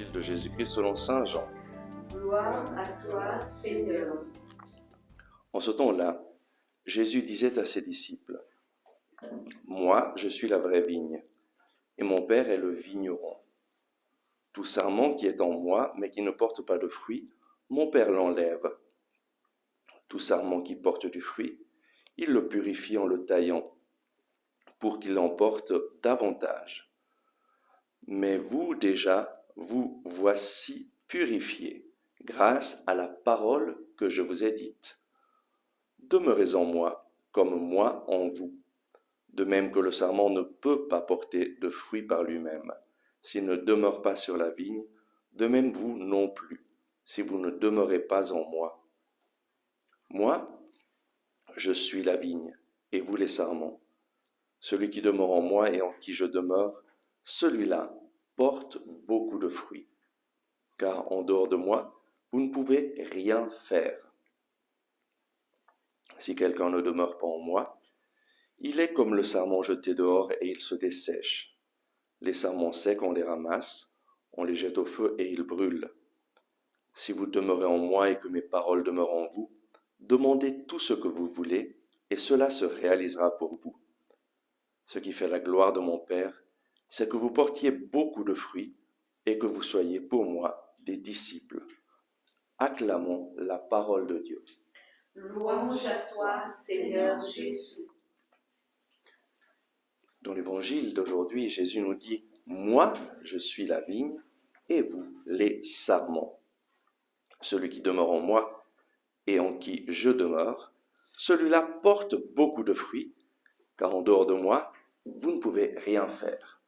Évangile de Jésus-Christ selon saint Jean. Gloire à toi, Seigneur. En ce temps-là, Jésus disait à ses disciples, « Moi, je suis la vraie vigne, et mon Père est le vigneron. Tout sarment qui est en moi, mais qui ne porte pas de fruit, mon Père l'enlève. Tout sarment qui porte du fruit, il le purifie en le taillant, pour qu'il en porte davantage. Mais vous déjà, vous voici purifiés, grâce à la parole que je vous ai dite. Demeurez en moi, comme moi en vous. De même que le sarment ne peut pas porter de fruit par lui-même, s'il ne demeure pas sur la vigne, de même vous non plus, si vous ne demeurez pas en moi. Moi, je suis la vigne, et vous les sarments. Celui qui demeure en moi et en qui je demeure, celui-là porte beaucoup de fruits. Car en dehors de moi, vous ne pouvez rien faire. Si quelqu'un ne demeure pas en moi, il est comme le sarment jeté dehors et il se dessèche. Les sarments secs, on les ramasse, on les jette au feu et ils brûlent. Si vous demeurez en moi et que mes paroles demeurent en vous, demandez tout ce que vous voulez et cela se réalisera pour vous. Ce qui fait la gloire de mon Père, c'est que vous portiez beaucoup de fruits et que vous soyez pour moi des disciples. Acclamons la parole de Dieu. Louange à toi, Seigneur Jésus. Dans l'évangile d'aujourd'hui, Jésus nous dit « Moi, je suis la vigne et vous, les sarments. Celui qui demeure en moi et en qui je demeure, celui-là porte beaucoup de fruits, car en dehors de moi, vous ne pouvez rien faire. »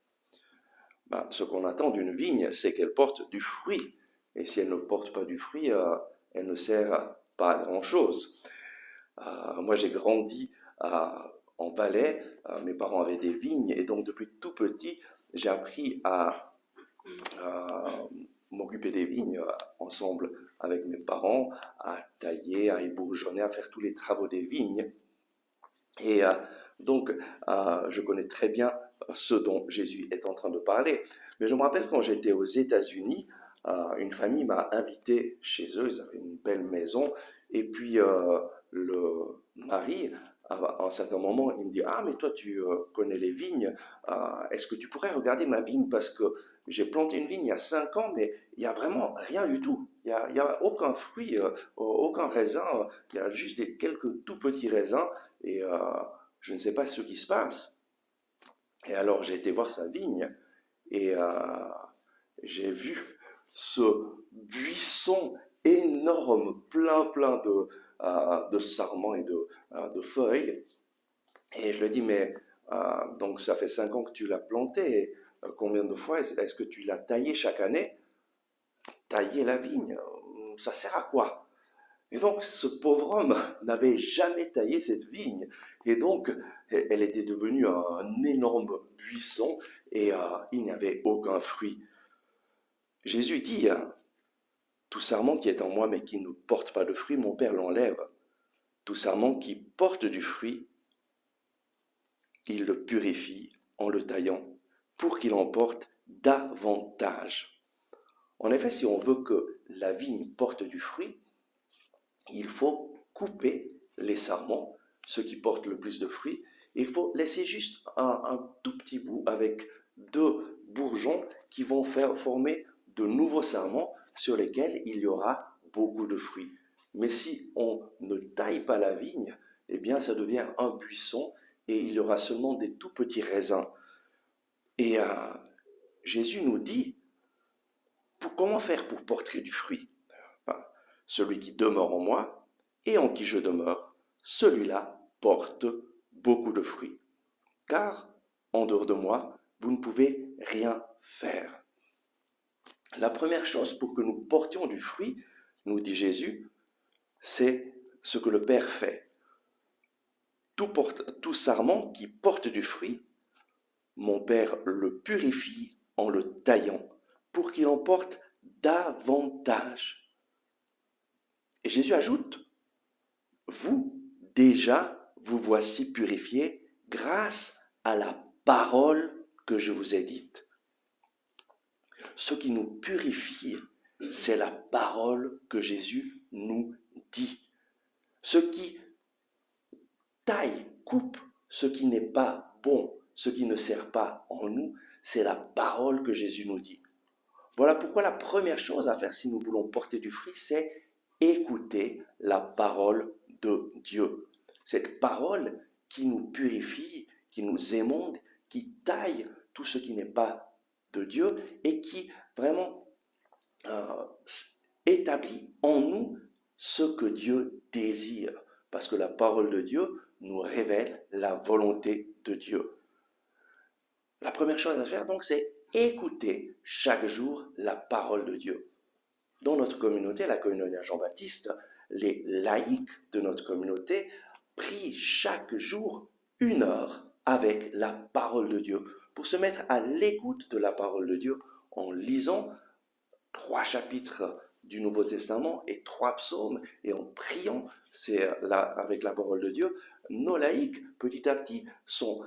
Ce qu'on attend d'une vigne, c'est qu'elle porte du fruit. Et si elle ne porte pas du fruit, elle ne sert pas à grand-chose. Moi, j'ai grandi en Valais. Mes parents avaient des vignes. Et donc, depuis tout petit, j'ai appris à m'occuper des vignes ensemble avec mes parents, à tailler, à ébourgeonner, à faire tous les travaux des vignes. Et donc, je connais très bien ce dont Jésus est en train de parler. Mais je me rappelle quand j'étais aux États-Unis, une famille m'a invité chez eux, ils avaient une belle maison, et puis le mari, à un certain moment, il me dit « Ah, mais toi, tu connais les vignes, est-ce que tu pourrais regarder ma vigne parce que j'ai planté une vigne il y a 5 ans, mais il n'y a vraiment rien du tout. Il n'y a aucun fruit, aucun raisin, il y a juste quelques tout petits raisins, et je ne sais pas ce qui se passe. » Et alors j'ai été voir sa vigne et j'ai vu ce buisson énorme, plein de sarments et de feuilles. Et je lui ai dit, mais donc ça fait 5 ans que tu l'as planté, combien de fois est-ce que tu l'as taillé chaque année? Tailler la vigne, ça sert à quoi? Et donc, ce pauvre homme n'avait jamais taillé cette vigne. Et donc, elle était devenue un énorme buisson et il n'y avait aucun fruit. Jésus dit, tout sarment qui est en moi mais qui ne porte pas de fruit, mon Père l'enlève. Tout sarment qui porte du fruit, il le purifie en le taillant pour qu'il en porte davantage. En effet, si on veut que la vigne porte du fruit, il faut couper les sarments, ceux qui portent le plus de fruits, et il faut laisser juste un tout petit bout avec 2 bourgeons qui vont former de nouveaux sarments sur lesquels il y aura beaucoup de fruits. Mais si on ne taille pas la vigne, eh bien ça devient un buisson et il y aura seulement des tout petits raisins. Et Jésus nous dit, comment faire pour porter du fruit? Celui qui demeure en moi et en qui je demeure, celui-là porte beaucoup de fruits. Car en dehors de moi, vous ne pouvez rien faire. La première chose pour que nous portions du fruit, nous dit Jésus, c'est ce que le Père fait. Tout sarment qui porte du fruit, mon Père le purifie en le taillant pour qu'il en porte davantage. Et Jésus ajoute, vous, déjà, vous voici purifiés grâce à la parole que je vous ai dite. Ce qui nous purifie, c'est la parole que Jésus nous dit. Ce qui taille, coupe ce qui n'est pas bon, ce qui ne sert pas en nous, c'est la parole que Jésus nous dit. Voilà pourquoi la première chose à faire si nous voulons porter du fruit, c'est écouter la parole de Dieu. Cette parole qui nous purifie, qui nous émonde, qui taille tout ce qui n'est pas de Dieu et qui vraiment établit en nous ce que Dieu désire. Parce que la parole de Dieu nous révèle la volonté de Dieu. La première chose à faire donc, c'est écouter chaque jour la parole de Dieu. Dans notre communauté, la communauté Jean-Baptiste, les laïcs de notre communauté prient chaque jour 1 heure avec la parole de Dieu pour se mettre à l'écoute de la parole de Dieu en lisant 3 chapitres du Nouveau Testament et 3 psaumes et en priant avec la parole de Dieu. Nos laïcs, petit à petit, sont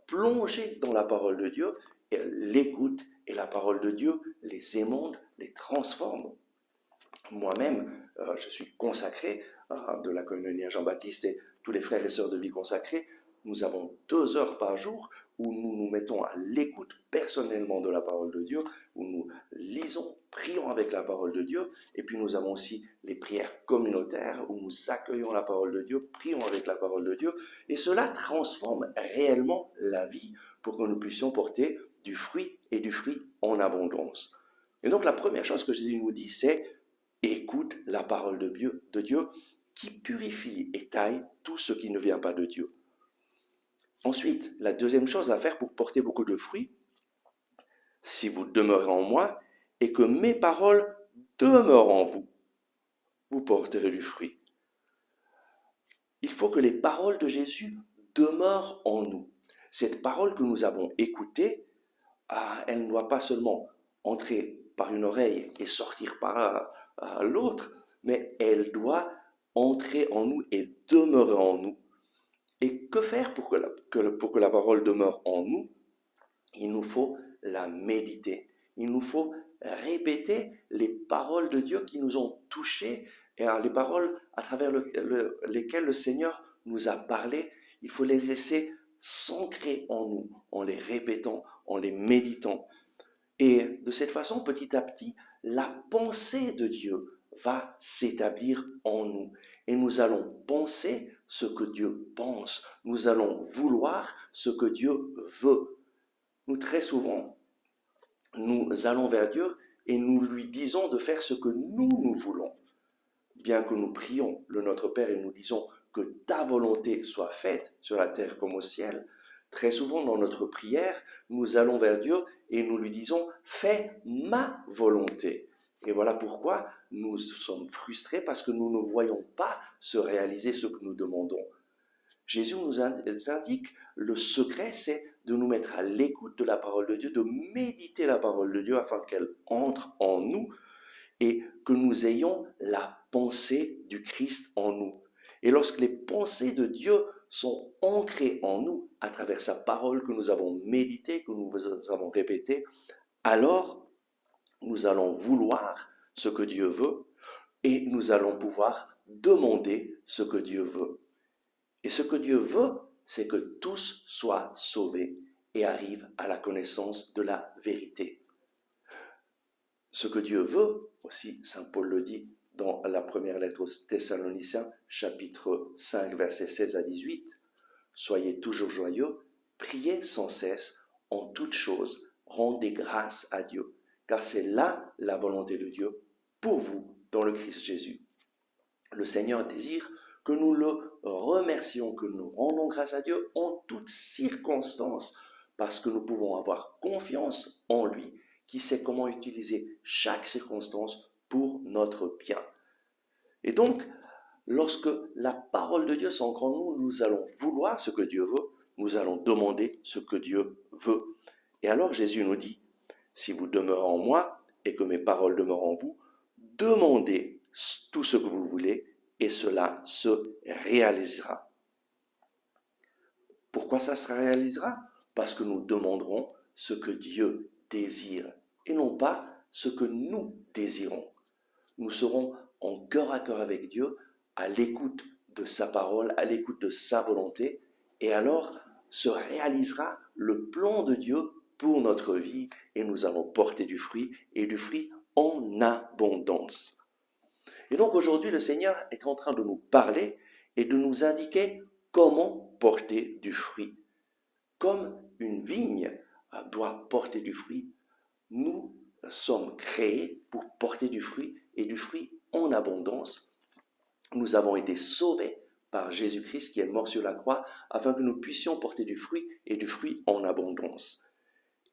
plongés dans la parole de Dieu et l'écoute et la parole de Dieu les émonde, les transforme. Moi-même, je suis consacré de la communauté Jean-Baptiste et tous les frères et sœurs de vie consacrés. Nous avons 2 heures par jour où nous nous mettons à l'écoute personnellement de la parole de Dieu, où nous lisons, prions avec la parole de Dieu, et puis nous avons aussi les prières communautaires où nous accueillons la parole de Dieu, prions avec la parole de Dieu, et cela transforme réellement la vie pour que nous puissions porter du fruit et du fruit en abondance. Et donc la première chose que Jésus nous dit, c'est écoute la parole de Dieu qui purifie et taille tout ce qui ne vient pas de Dieu. Ensuite, la deuxième chose à faire pour porter beaucoup de fruits, si vous demeurez en moi et que mes paroles demeurent en vous, vous porterez du fruit. Il faut que les paroles de Jésus demeurent en nous. Cette parole que nous avons écoutée, elle ne doit pas seulement entrer par une oreille et sortir par l'autre, mais elle doit entrer en nous et demeurer en nous. Et que faire pour que la parole demeure en nous? Il nous faut la méditer. Il nous faut répéter les paroles de Dieu qui nous ont touchés, et les paroles à travers lesquelles le Seigneur nous a parlé. Il faut les laisser s'ancrer en nous, en les répétant, en les méditant. Et de cette façon, petit à petit, la pensée de Dieu va s'établir en nous. Et nous allons penser ce que Dieu pense. Nous allons vouloir ce que Dieu veut. Nous, très souvent, nous allons vers Dieu et nous lui disons de faire ce que nous voulons. Bien que nous prions le Notre Père et nous disons que ta volonté soit faite sur la terre comme au ciel, très souvent dans notre prière, nous allons vers Dieu et nous lui disons « fais ma volonté ». Et voilà pourquoi nous sommes frustrés parce que nous ne voyons pas se réaliser ce que nous demandons. Jésus nous indique, le secret, c'est de nous mettre à l'écoute de la parole de Dieu, de méditer la parole de Dieu afin qu'elle entre en nous et que nous ayons la pensée du Christ en nous. Et lorsque les pensées de Dieu sont ancrées en nous à travers sa parole que nous avons méditée, que nous avons répétée, alors nous allons vouloir ce que Dieu veut et nous allons pouvoir demander ce que Dieu veut. Et ce que Dieu veut, c'est que tous soient sauvés et arrivent à la connaissance de la vérité. Ce que Dieu veut, aussi Saint Paul le dit dans la première lettre aux Thessaloniciens, chapitre 5, versets 16 à 18, « Soyez toujours joyeux, priez sans cesse, en toutes choses, rendez grâce à Dieu, car c'est là la volonté de Dieu pour vous dans le Christ Jésus. » Le Seigneur désire que nous le remercions, que nous rendons grâce à Dieu en toutes circonstances, parce que nous pouvons avoir confiance en lui, qui sait comment utiliser chaque circonstance pour notre bien. Et donc, lorsque la parole de Dieu s'ancre en nous, nous allons vouloir ce que Dieu veut, nous allons demander ce que Dieu veut. Et alors Jésus nous dit, si vous demeurez en moi et que mes paroles demeurent en vous, demandez tout ce que vous voulez et cela se réalisera. Pourquoi ça se réalisera? Parce que nous demanderons ce que Dieu désire et non pas ce que nous désirons. Nous serons en cœur à cœur avec Dieu, à l'écoute de sa parole, à l'écoute de sa volonté, et alors se réalisera le plan de Dieu pour notre vie, et nous allons porter du fruit, et du fruit en abondance. Et donc aujourd'hui, le Seigneur est en train de nous parler et de nous indiquer comment porter du fruit. Comme une vigne doit porter du fruit, nous sommes créés pour porter du fruit et du fruit en abondance. Nous avons été sauvés par Jésus-Christ qui est mort sur la croix afin que nous puissions porter du fruit et du fruit en abondance.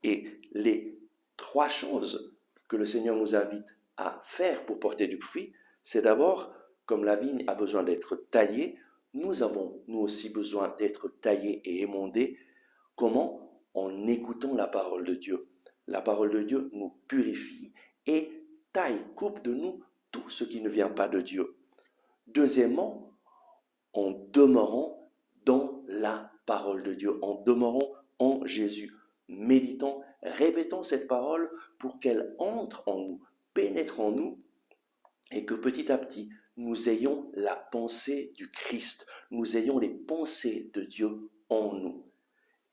Et les 3 choses que le Seigneur nous invite à faire pour porter du fruit, c'est d'abord, comme la vigne a besoin d'être taillée, nous avons nous aussi besoin d'être taillés et émondés. Comment? En écoutant la parole de Dieu. La parole de Dieu nous purifie et taille, coupe de nous tout ce qui ne vient pas de Dieu. Deuxièmement, en demeurant dans la parole de Dieu, en demeurant en Jésus, méditant, répétant cette parole pour qu'elle entre en nous, pénètre en nous et que petit à petit, nous ayons la pensée du Christ, nous ayons les pensées de Dieu en nous.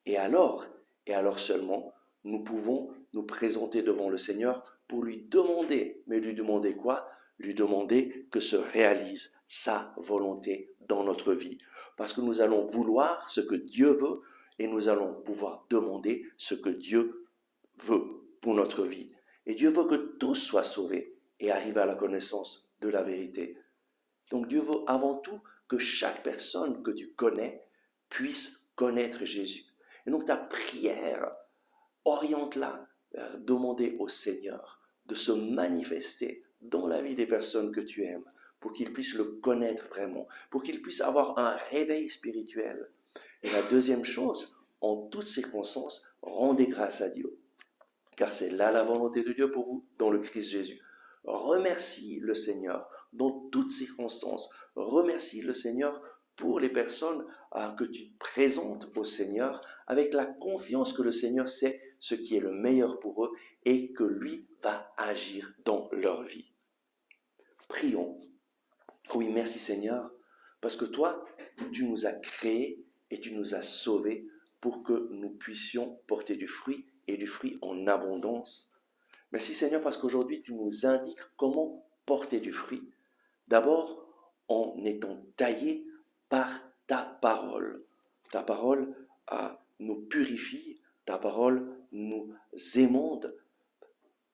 Et alors seulement, nous pouvons nous présenter devant le Seigneur pour lui demander. Mais lui demander quoi? Lui demander que se réalise sa volonté dans notre vie. Parce que nous allons vouloir ce que Dieu veut et nous allons pouvoir demander ce que Dieu veut pour notre vie. Et Dieu veut que tous soient sauvés et arrivent à la connaissance de la vérité. Donc Dieu veut avant tout que chaque personne que tu connais puisse connaître Jésus. Et donc ta prière, oriente-la vers demander au Seigneur de se manifester dans la vie des personnes que tu aimes, pour qu'ils puissent le connaître vraiment, pour qu'ils puissent avoir un réveil spirituel. Et la deuxième chose, en toutes circonstances, rendez grâce à Dieu, car c'est là la volonté de Dieu pour vous dans le Christ Jésus. Remercie le Seigneur dans toutes circonstances. Remercie le Seigneur pour les personnes que tu présentes au Seigneur avec la confiance que le Seigneur sait ce qui est le meilleur pour eux et que lui va agir dans leur vie. Prions. Oui, merci Seigneur, parce que toi, tu nous as créés et tu nous as sauvés pour que nous puissions porter du fruit et du fruit en abondance. Merci Seigneur, parce qu'aujourd'hui, tu nous indiques comment porter du fruit. D'abord, en étant taillés par ta parole. Ta parole nous purifie, ta parole nous émonde.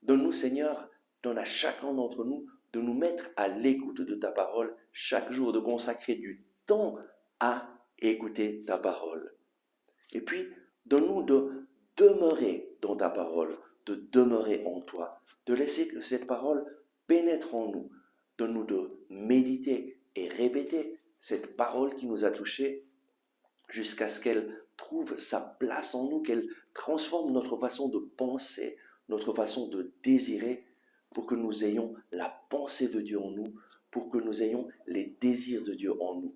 Donne-nous, Seigneur, donne à chacun d'entre nous de nous mettre à l'écoute de ta parole chaque jour, de consacrer du temps à écouter ta parole. Et puis, donne-nous de demeurer dans ta parole, de demeurer en toi, de laisser que cette parole pénètre en nous. Donne-nous de méditer et répéter cette parole qui nous a touchés jusqu'à ce qu'elle trouve sa place en nous, qu'elle transforme notre façon de penser, notre façon de désirer, pour que nous ayons la pensée de Dieu en nous, pour que nous ayons les désirs de Dieu en nous.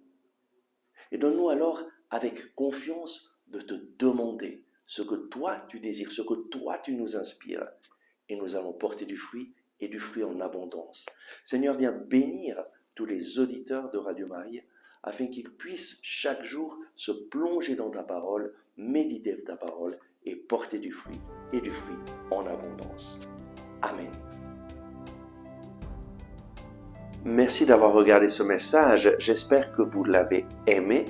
Et donne-nous alors, avec confiance, de te demander ce que toi tu désires, ce que toi tu nous inspires, et nous allons porter du fruit et du fruit en abondance. Seigneur, viens bénir tous les auditeurs de Radio Marie, afin qu'ils puissent chaque jour se plonger dans ta parole, méditer ta parole et porter du fruit et du fruit en abondance. Amen. Merci d'avoir regardé ce message, j'espère que vous l'avez aimé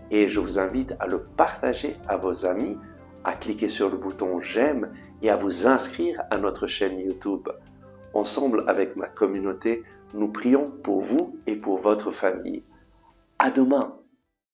et je vous invite à le partager à vos amis, à cliquer sur le bouton j'aime et à vous inscrire à notre chaîne YouTube. Ensemble avec ma communauté, nous prions pour vous et pour votre famille. À demain!